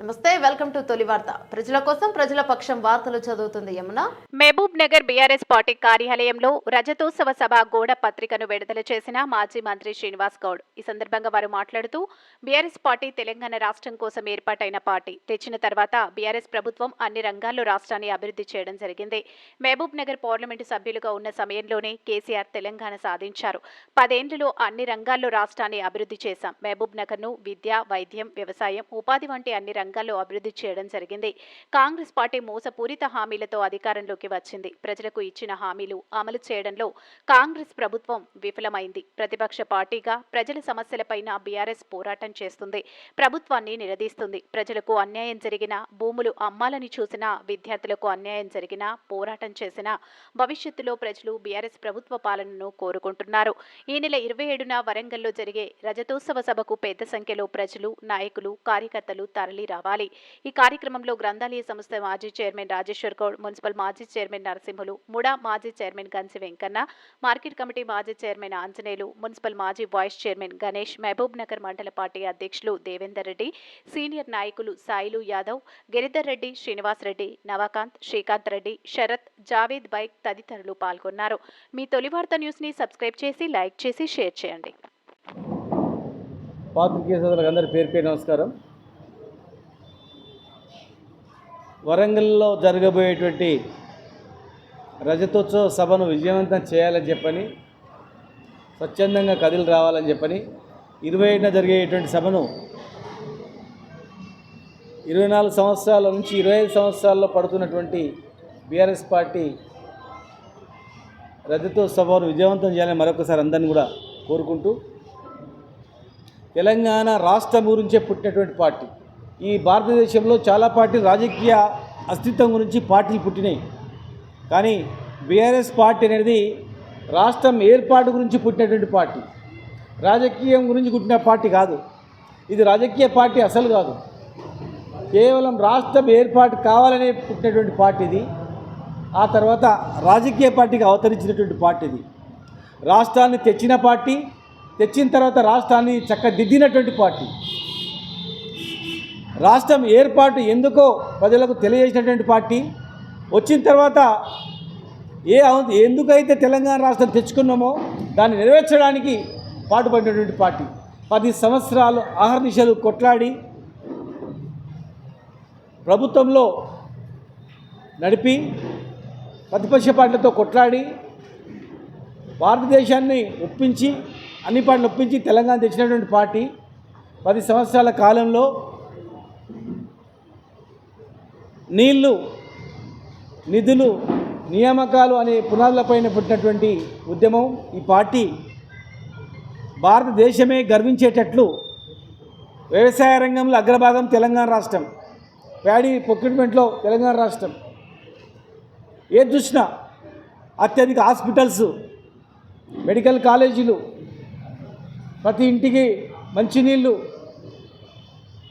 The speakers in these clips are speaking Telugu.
నమస్తే, వెల్కమ్ టు తొలి వార్త. ప్రజల కోసం ప్రజల పక్షం వార్తలు చదువుతుంది యమున. మహబూబ్ నగర్ బీఆర్ఎస్ పార్టీ కార్యాలయంలో రజతోత్సవ సభ గోడ పత్రికను విడుదల చేసిన మాజీ మంత్రి శ్రీనివాస్ గౌడ్. ఈ సందర్భంగా వారు మాట్లాడుతూ, బీఆర్ఎస్ పార్టీ తెలంగాణ రాష్ట్రం కోసం ఏర్పాటైన పార్టీ. తెచ్చిన తర్వాత బీఆర్ఎస్ ప్రభుత్వం అన్ని రంగాల్లో రాష్ట్రాన్ని అభివృద్ధి చేయడం జరిగింది. మహబూబ్ నగర్ పార్లమెంటు సభ్యులుగా ఉన్న సమయంలోనే కేసీఆర్ తెలంగాణ సాధించారు. 10 ఏళ్లలో అన్ని రంగాల్లో రాష్ట్రాన్ని అభివృద్ధి చేశాం. మహబూబ్ నగర్ను విద్య, వైద్యం, వ్యవసాయం, ఉపాధి వంటి అన్ని రంగాల్లో అభివృద్ధి చేయడం జరిగింది. కాంగ్రెస్ పార్టీ మోసపూరిత హామీలతో అధికారంలోకి వచ్చింది. ప్రజలకు ఇచ్చిన హామీలు అమలు చేయడంలో కాంగ్రెస్ ప్రభుత్వం విఫలమైంది. ప్రతిపక్ష పార్టీగా ప్రజల సమస్యలపైన బీఆర్ఎస్ పోరాటం చేస్తుంది. ప్రభుత్వాన్ని నిలదీస్తుంది. ప్రజలకు అన్యాయం జరిగినా, భూములు అమ్మాలని చూసినా, విద్యార్థులకు అన్యాయం జరిగినా, పోరాటం చేసినా భవిష్యత్తులో ప్రజలు బీఆర్ఎస్ ప్రభుత్వ పాలనను కోరుకుంటున్నారు. ఈ నెల 27న వరంగల్లో జరిగే రజతోత్సవ సభకు పెద్ద సంఖ్యలో ప్రజలు, నాయకులు, కార్యకర్తలు తరలి రావాలి. ఈ కార్యక్రమంలో గ్రంథాలయ సంస్థ మాజీ చైర్మన్ రాజేశ్వర్ గౌడ్, మున్సిపల్ మాజీ చైర్మన్ నరసింహులు, ముడా మాజీ చైర్మన్ గన్సి వెంకన్న, మార్కెట్ కమిటీ మాజీ చైర్మన్ ఆంజనేయులు, మున్సిపల్ మాజీ వైస్ చైర్మన్ గణేష్, మహబూబ్ నగర్ మండల పార్టీ అధ్యక్షులు దేవేందర్ రెడ్డి, సీనియర్ నాయకులు సాయిలు యాదవ్, గిరిధర్ రెడ్డి, శ్రీనివాస్ రెడ్డి, నవకాంత్, శ్రీకాంత్ రెడ్డి, శరత్, జావేద్ బైక్ తదితరులు పాల్గొన్నారు. మీ తొలి వార్త న్యూస్ ని సబ్స్క్రైబ్ చేసి, లైక్ చేసి, షేర్ చేయండి. పాత్రికేయ సోదరులందరి పేరు నమస్కారం. వరంగల్లో జరగబోయేటువంటి రజతోత్సవ సభను విజయవంతం చేయాలని చెప్పని, స్వచ్ఛందంగా కదిలి రావాలని చెప్పని 27న జరిగేటువంటి సభను 24 సంవత్సరాల నుంచి 25 సంవత్సరాల్లో పడుతున్నటువంటి బీఆర్ఎస్ పార్టీ రజతోత్సవ సభను విజయవంతం చేయాలని మరొకసారి అందరినీ కూడా కోరుకుంటూ, తెలంగాణ రాష్ట్రం గురించే పుట్టినటువంటి పార్టీ. ఈ భారతదేశంలో చాలా పార్టీలు రాజకీయ అస్తిత్వం గురించి పార్టీలు పుట్టినాయి. కానీ బీఆర్ఎస్ పార్టీ అనేది రాష్ట్రం ఏర్పాటు గురించి పుట్టినటువంటి పార్టీ, రాజకీయం గురించి పుట్టిన పార్టీ కాదు. ఇది రాజకీయ పార్టీ అసలు కాదు. కేవలం రాష్ట్రం ఏర్పాటు కావాలనే పుట్టినటువంటి పార్టీ ఇది. ఆ తర్వాత రాజకీయ పార్టీకి అవతరించినటువంటి పార్టీ ఇది. రాష్ట్రాన్ని తెచ్చిన పార్టీ, తెచ్చిన తర్వాత రాష్ట్రాన్ని చక్కదిద్దినటువంటి పార్టీ. రాష్ట్రం ఏర్పాటు ఎందుకో ప్రజలకు తెలియజేసినటువంటి పార్టీ. వచ్చిన తర్వాత ఎందుకైతే తెలంగాణ రాష్ట్రం తెచ్చుకున్నామో దాన్ని నెరవేర్చడానికి పాటుపడినటువంటి పార్టీ. 10 సంవత్సరాలు అహర్నిశలు కొట్లాడి ప్రభుత్వంలో నడిపి, ప్రతిపక్ష పార్టీలతో కొట్లాడి భారతదేశాన్ని ఒప్పించి, అన్ని పార్టీలు ఒప్పించి తెలంగాణ తెచ్చినటువంటి పార్టీ. 10 సంవత్సరాల కాలంలో నీళ్లు, నిధులు, నియామకాలు అనే పునాదులపైన పుట్టినటువంటి ఉద్యమం ఈ పార్టీ. భారతదేశమే గర్వించేటట్లు వ్యవసాయ రంగంలో అగ్రభాగం తెలంగాణ రాష్ట్రం, ప్యాడీ ప్రొక్యూర్మెంట్లో తెలంగాణ రాష్ట్రం. ఏది చూసినా అత్యధిక హాస్పిటల్స్, మెడికల్ కాలేజీలు, ప్రతి ఇంటికి మంచినీళ్ళు,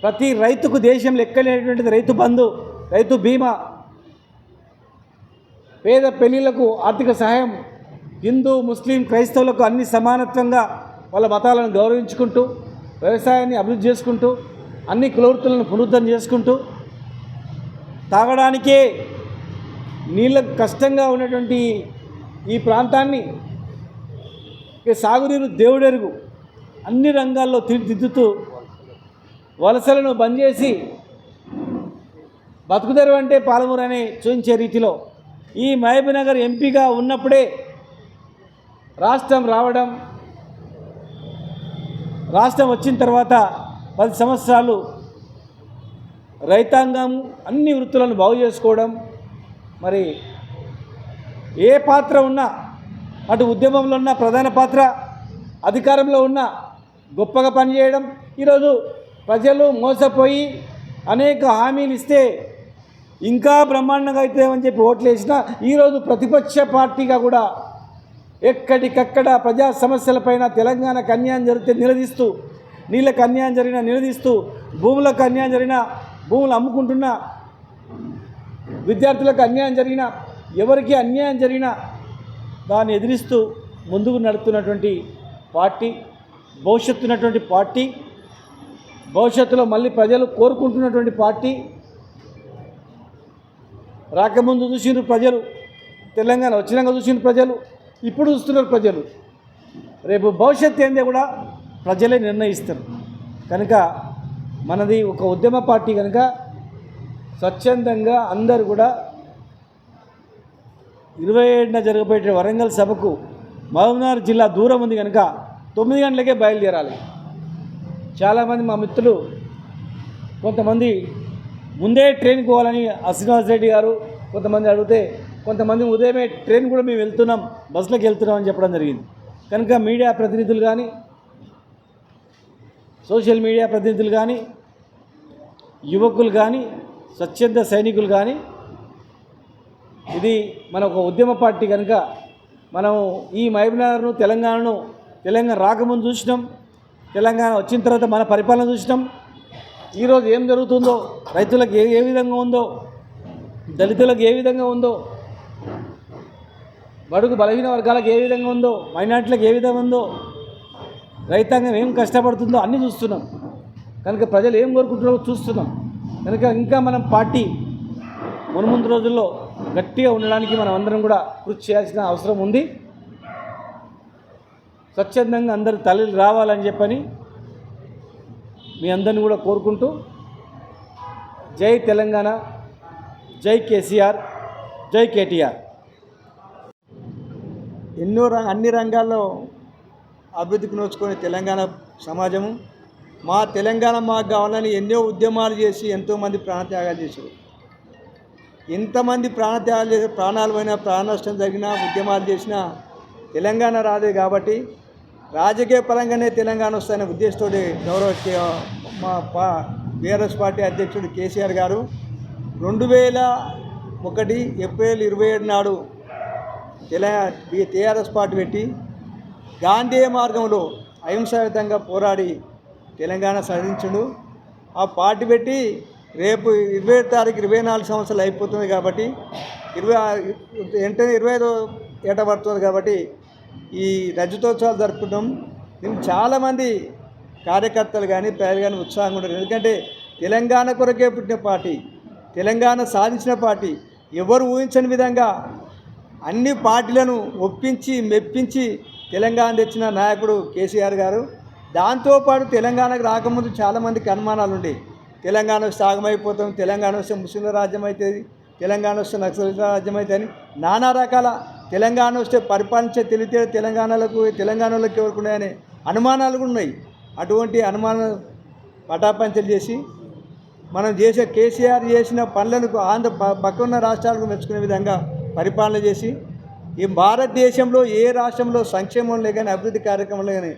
ప్రతి రైతుకు దేశంలో ఎక్కలేనటువంటిది రైతు బంధు, రైతు బీమా, పేద పెళ్లిళ్లకు ఆర్థిక సహాయం, హిందూ, ముస్లిం, క్రైస్తవులకు అన్ని సమానత్వంగా వాళ్ళ మతాలను గౌరవించుకుంటూ, వ్యవసాయాన్ని అభివృద్ధి చేసుకుంటూ, అన్ని కులవృత్తులను పునరుద్ధరణ చేసుకుంటూ, తాగడానికే నీళ్ళకు కష్టంగా ఉన్నటువంటి ఈ ప్రాంతాన్ని సాగునీరు దేవుడెరుగు అన్ని రంగాల్లో తీర్చిదిద్దుతూ, వలసలను బంద్ చేసి బతుకుదెరువు అంటే పాలమూరు అని చూపించే రీతిలో ఈ మహబూబ్ నగర్ ఎంపీగా ఉన్నప్పుడే రాష్ట్రం రావడం, రాష్ట్రం వచ్చిన తర్వాత 10 సంవత్సరాలు రైతాంగం అన్ని వృత్తులను బాగు చేసుకోవడం. మరి ఏ పాత్ర ఉన్నా, అటు ఉద్యమంలో ఉన్న ప్రధాన పాత్ర, అధికారంలో ఉన్న గొప్పగా పనిచేయడం. ఈరోజు ప్రజలు మోసపోయి అనేక హామీలు ఇస్తే ఇంకా బ్రహ్మాండంగా అవుతామని చెప్పి ఓట్లు వేసినా, ఈరోజు ప్రతిపక్ష పార్టీగా కూడా ఎక్కడికక్కడ ప్రజా సమస్యలపైన తెలంగాణకు అన్యాయం జరిగితే నిలదీస్తూ, నీళ్ళకు అన్యాయం జరిగినా నిలదీస్తూ, భూములకు అన్యాయం జరిగినా, భూములు అమ్ముకుంటున్నా, విద్యార్థులకు అన్యాయం జరిగినా, ఎవరికి అన్యాయం జరిగినా దాన్ని ఎదిరిస్తూ ముందుకు నడుపుతున్నటువంటి పార్టీ, భవిష్యత్తున్నటువంటి పార్టీ. భవిష్యత్తులో మళ్ళీ ప్రజలు కోరుకుంటున్నటువంటి పార్టీ. రాకముందు చూసిండ్రు ప్రజలు, తెలంగాణ వచ్చినాక చూసిన ప్రజలు, ఇప్పుడు చూస్తున్నారు ప్రజలు. రేపు భవిష్యత్తు ఏందో కూడా ప్రజలే నిర్ణయిస్తారు. కనుక మనది ఒక ఉద్యమ పార్టీ కనుక స్వచ్ఛందంగా అందరూ కూడా 27న జరగబోయే వరంగల్ సభకు మహబూబ్నగర్ జిల్లా దూరం ఉంది కనుక 9 గంటలకే బయలుదేరాలి. చాలామంది మా మిత్రులు కొంతమంది ముందే ట్రైన్కి పోవాలని శ్రీనివాస్ రెడ్డి గారు కొంతమంది అడిగితే, కొంతమంది ఉదయమే ట్రైన్ కూడా మేము వెళ్తున్నాం, బస్సులోకి వెళ్తున్నాం అని చెప్పడం జరిగింది. కనుక మీడియా ప్రతినిధులు కానీ, సోషల్ మీడియా ప్రతినిధులు కానీ, యువకులు కానీ, స్వచ్ఛంద సైనికులు కానీ, ఇది మన ఒక ఉద్యమ పార్టీ కనుక మనం ఈ మహబూబ్నగర్ను తెలంగాణ రాకముందు చూసినాం, తెలంగాణ వచ్చిన తర్వాత మన పరిపాలన చూసినాం. ఈరోజు ఏం జరుగుతుందో, రైతులకు ఏ విధంగా ఉందో, దళితులకు ఏ విధంగా ఉందో, బడుగు బలహీన వర్గాలకు ఏ విధంగా ఉందో, మైనార్టీలకు ఏ విధంగా ఉందో, రైతాంగం ఏం కష్టపడుతుందో అన్నీ చూస్తున్నాం. కనుక ప్రజలు ఏం కోరుకుంటున్నారో చూస్తున్నాం. కనుక ఇంకా మనం పార్టీ మున్ముందు రోజుల్లో గట్టిగా ఉండడానికి మనం అందరం కూడా కృషి చేయాల్సిన అవసరం ఉంది. స్వచ్ఛందంగా అందరు తల్లిలు రావాలని చెప్పని మీ అందరిని కూడా కోరుకుంటూ, జై తెలంగాణ, జై కేసీఆర్, జై కేటీఆర్. అన్ని రంగాల్లో అభివృద్ధికి నోచుకునే తెలంగాణ సమాజము. మా తెలంగాణ మాకు కావాలని ఎన్నో ఉద్యమాలు చేసి ఎంతోమంది ప్రాణత్యాగాలు చేశారు. ఎంతమంది ప్రాణత్యాగాలు చేసి ప్రాణాలు పోయినా, ప్రాణ నష్టం జరిగినా, ఉద్యమాలు చేసినా తెలంగాణ రాదే. కాబట్టి రాజకీయ పరంగానే తెలంగాణ వస్తాయనే ఉద్దేశంతో మా బీఆర్ఎస్ పార్టీ అధ్యక్షుడు కేసీఆర్ గారు 2001 ఏప్రిల్ 27 నాడు టీఆర్ఎస్ పార్టీ పెట్టి గాంధీ మార్గంలో అహింసాయుతంగా పోరాడి తెలంగాణ సాధించుడు. ఆ పార్టీ పెట్టి రేపు 27 తారీఖు 24 సంవత్సరాలు అయిపోతుంది. కాబట్టి 25వ ఏట పడుతుంది. కాబట్టి ఈ రజతోత్సవాలు జరుపుకుంటాం. దీనికి చాలామంది కార్యకర్తలు కానీ ప్రజలు కానీ ఉత్సాహంగా ఉంటారు. ఎందుకంటే తెలంగాణ కొరకే పుట్టిన పార్టీ, తెలంగాణ సాధించిన పార్టీ. ఎవరు ఊహించని విధంగా అన్ని పార్టీలను ఒప్పించి మెప్పించి తెలంగాణ తెచ్చిన నాయకుడు కేసీఆర్ గారు. దాంతోపాటు తెలంగాణకు రాకముందు చాలామందికి అనుమానాలు ఉండేవి. తెలంగాణ వస్తే ఆగమైపోతాం, తెలంగాణ వస్తే ముస్లింల రాజ్యం అవుతుంది, తెలంగాణ వస్తే నక్సలిత రాజ్యం అవుతుంది, నానా రకాల తెలంగాణ వస్తే పరిపాలించే తెలివితేట తెలంగాణలోకి ఎవరికి ఉన్నాయనే అనుమానాలు కూడా ఉన్నాయి. అటువంటి అనుమానం పటాపంచలు చేసి మనం చేసే కేసీఆర్ చేసిన పనులను పక్కన్న రాష్ట్రాలకు మెచ్చుకునే విధంగా పరిపాలన చేసి ఈ భారతదేశంలో ఏ రాష్ట్రంలో సంక్షేమంలో కానీ అభివృద్ధి కార్యక్రమంలో కానీ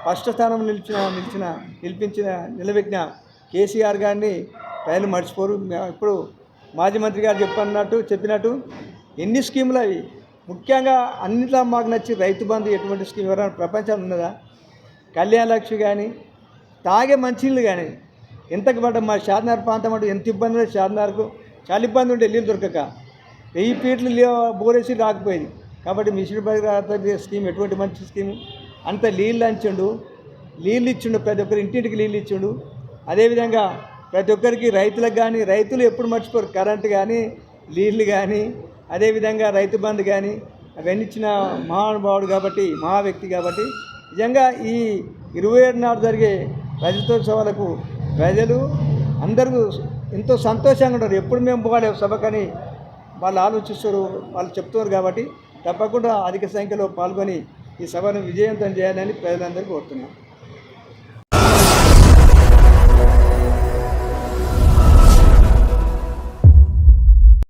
ఫస్ట్ స్థానం నిలబెట్టిన కేసీఆర్ గారిని ప్రజలు మర్చిపోరు. ఇప్పుడు మాజీ మంత్రి గారు చెప్పినట్టు ఎన్ని స్కీములు అవి. ముఖ్యంగా అన్నిట్లో మాకు నచ్చి రైతు బంధు ఎటువంటి స్కీమ్ ఎవరైనా ప్రపంచంలో ఉన్నదా? కళ్యాణ లక్ష్మి కానీ, తాగే మంచినీళ్ళు కానీ ఎంతకు పడ్డ మా షాద్నగర్ ప్రాంతం అంటే ఎంత ఇబ్బంది ఉంది. షాద్నగర్కు చాలా ఇబ్బంది ఉంటే నీళ్ళు దొరకక 1000 ఫీట్లు బోరేసి రాకపోయింది. కాబట్టి మిషన్ భగీరథ స్కీమ్ ఎటువంటి మంచి స్కీము. అంత నీళ్ళు ఇచ్చిండు, ప్రతి ఒక్కరు ఇంటింటికి నీళ్ళు ఇచ్చిండు. అదేవిధంగా ప్రతి ఒక్కరికి రైతులకు కానీ, రైతులు ఎప్పుడు మర్చిపోరు, కరెంటు కానీ, నీళ్ళు కానీ, అదేవిధంగా రైతు బంధు కానీ అవన్నీ ఇచ్చిన మహానుభావుడు కాబట్టి, మహా వ్యక్తి కాబట్టి నిజంగా ఈ 27 నాడు జరిగే రజతోత్సవాలకు ప్రజలు అందరూ ఎంతో సంతోషంగా ఉంటారు. ఎప్పుడు మేము పోవాలి సభకని వాళ్ళు ఆలోచిస్తారు, వాళ్ళు చెప్తున్నారు. కాబట్టి తప్పకుండా అధిక సంఖ్యలో పాల్గొని ఈ సభను విజయవంతం చేయాలని ప్రజలందరూ కోరుతున్నాం.